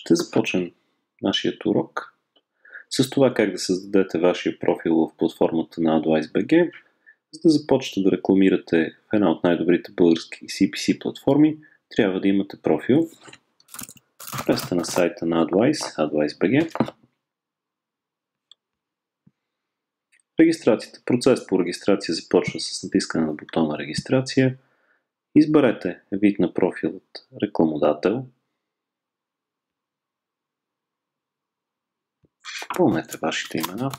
Ще започнем нашия урок с това как да създадете вашия профил в платформата на AdviceBG, за да започнете да рекламирате в една от най-добрите български CPC платформи. Трябва да имате профил. Влезте на сайта на AdviceBG. Регистрацията. Процес по регистрация започва с натискане на бутона регистрация. Изберете вид на профил от рекламодател. Попълнете вашите имена.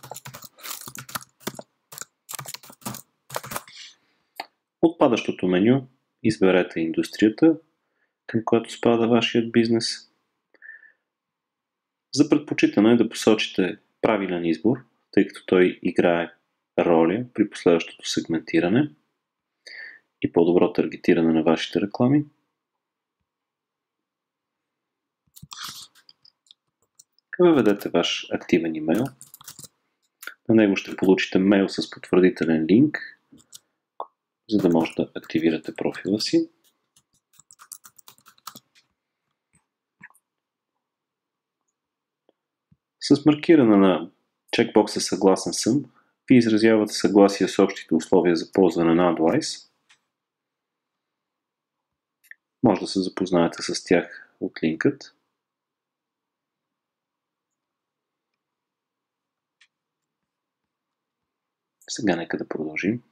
От падащото меню изберете индустрията, към която спада вашият бизнес. За предпочитане е да посочите правилен избор, тъй като той играе роля при последващото сегментиране и по-добро таргетиране на вашите реклами. Въведете ваш активен имейл. На него ще получите мейл с потвърдителен линк, за да може да активирате профила си. С маркиране на чекбокса "Съгласен съм", ви изразявате съгласие с общите условия за ползване на Advice. Може да се запознаете с тях от линкът. Сега нека да продължим.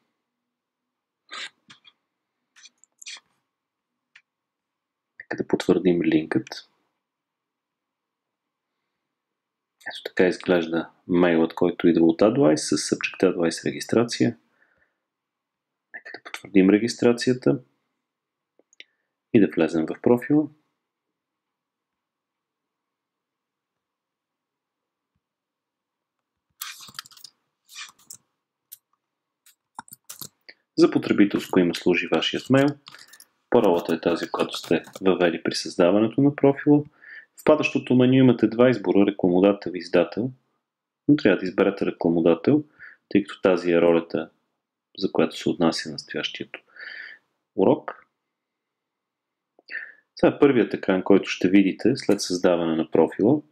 Нека да потвърдим линкът. Ето така изглежда мейлът, който идва от Advice с Subject Advice регистрация. Нека да потвърдим регистрацията и да влезем в профила. За потребителско име служи вашият мейл. Паролата е тази, която сте въвели при създаването на профила. В падащото меню имате два избора: рекламодател и издател, но трябва да изберете рекламодател, тъй като тази е ролята, за която се отнася настоящият урок. Това е първият екран, който ще видите след създаване на профила.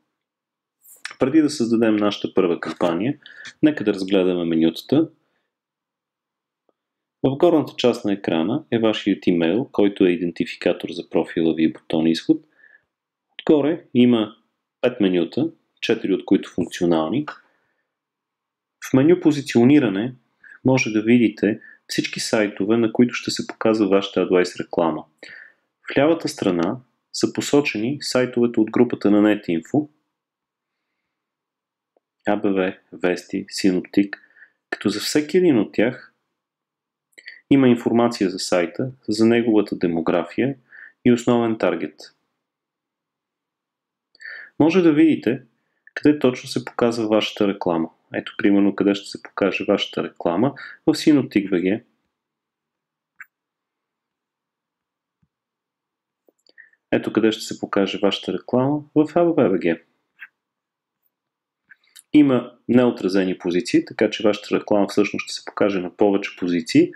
Преди да създадем нашата първа кампания, нека да разгледаме менютата. В горната част на екрана е вашият имейл, който е идентификатор за профила ви и бутон изход. Отгоре има 5 менюта, 4 от които функционални. В меню позициониране може да видите всички сайтове, на които ще се показва вашата Advice реклама. В лявата страна са посочени сайтовете от групата на NetInfo, ABV, Вести, Synoptic, като за всеки един от тях има информация за сайта, за неговата демография и основен таргет. Може да видите къде точно се показва вашата реклама. Ето примерно къде ще се покаже вашата реклама в Synoptic BG. Ето къде ще се покаже вашата реклама в ABV BG. Има неотразени позиции, така че вашата реклама всъщност ще се покаже на повече позиции,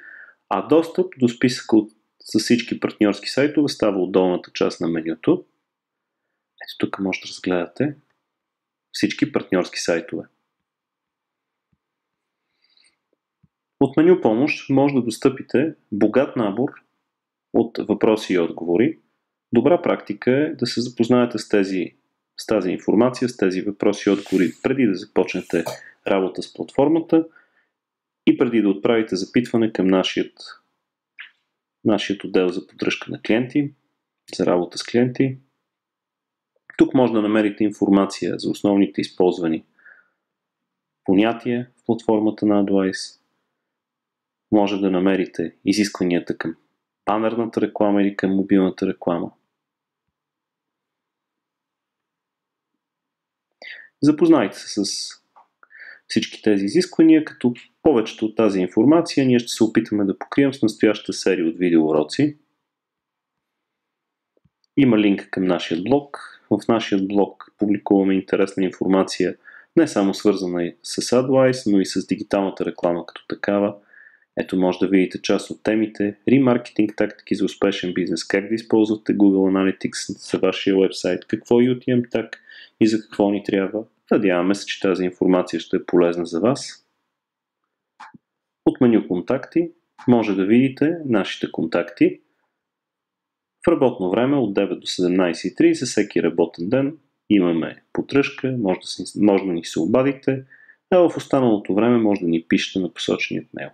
а достъп до списъка с всички партньорски сайтове става от долната част на менюто. Ето тук може да разгледате всички партньорски сайтове. От меню помощ може да достъпите богат набор от въпроси и отговори. Добра практика е да се запознаете с тази информация, с тези въпроси и отговори преди да започнете работа с платформата и преди да отправите запитване към нашият отдел за поддръжка на клиенти, за работа с клиенти. Тук може да намерите информация за основните използвани понятия в платформата на Advice. Може да намерите изискванията към банерната реклама или към мобилната реклама. Запознайте се с всички тези изисквания, като повечето от тази информация ние ще се опитаме да покрием с настоящата серия от видеоуроци. Има линк към нашия блог. В нашия блог публикуваме интересна информация, не само свързана с Advice, но и с дигиталната реклама като такава. Ето може да видите част от темите, ремаркетинг тактики за успешен бизнес, как да използвате Google Analytics за вашия вебсайт, какво е UTM Tag и за какво ни трябва. Надяваме се, че тази информация ще е полезна за вас. От меню контакти може да видите нашите контакти. В работно време от 9 до 17:30 всеки работен ден имаме поддръжка, може да ни се обадите, а в останалото време може да ни пишете на посочения мейл.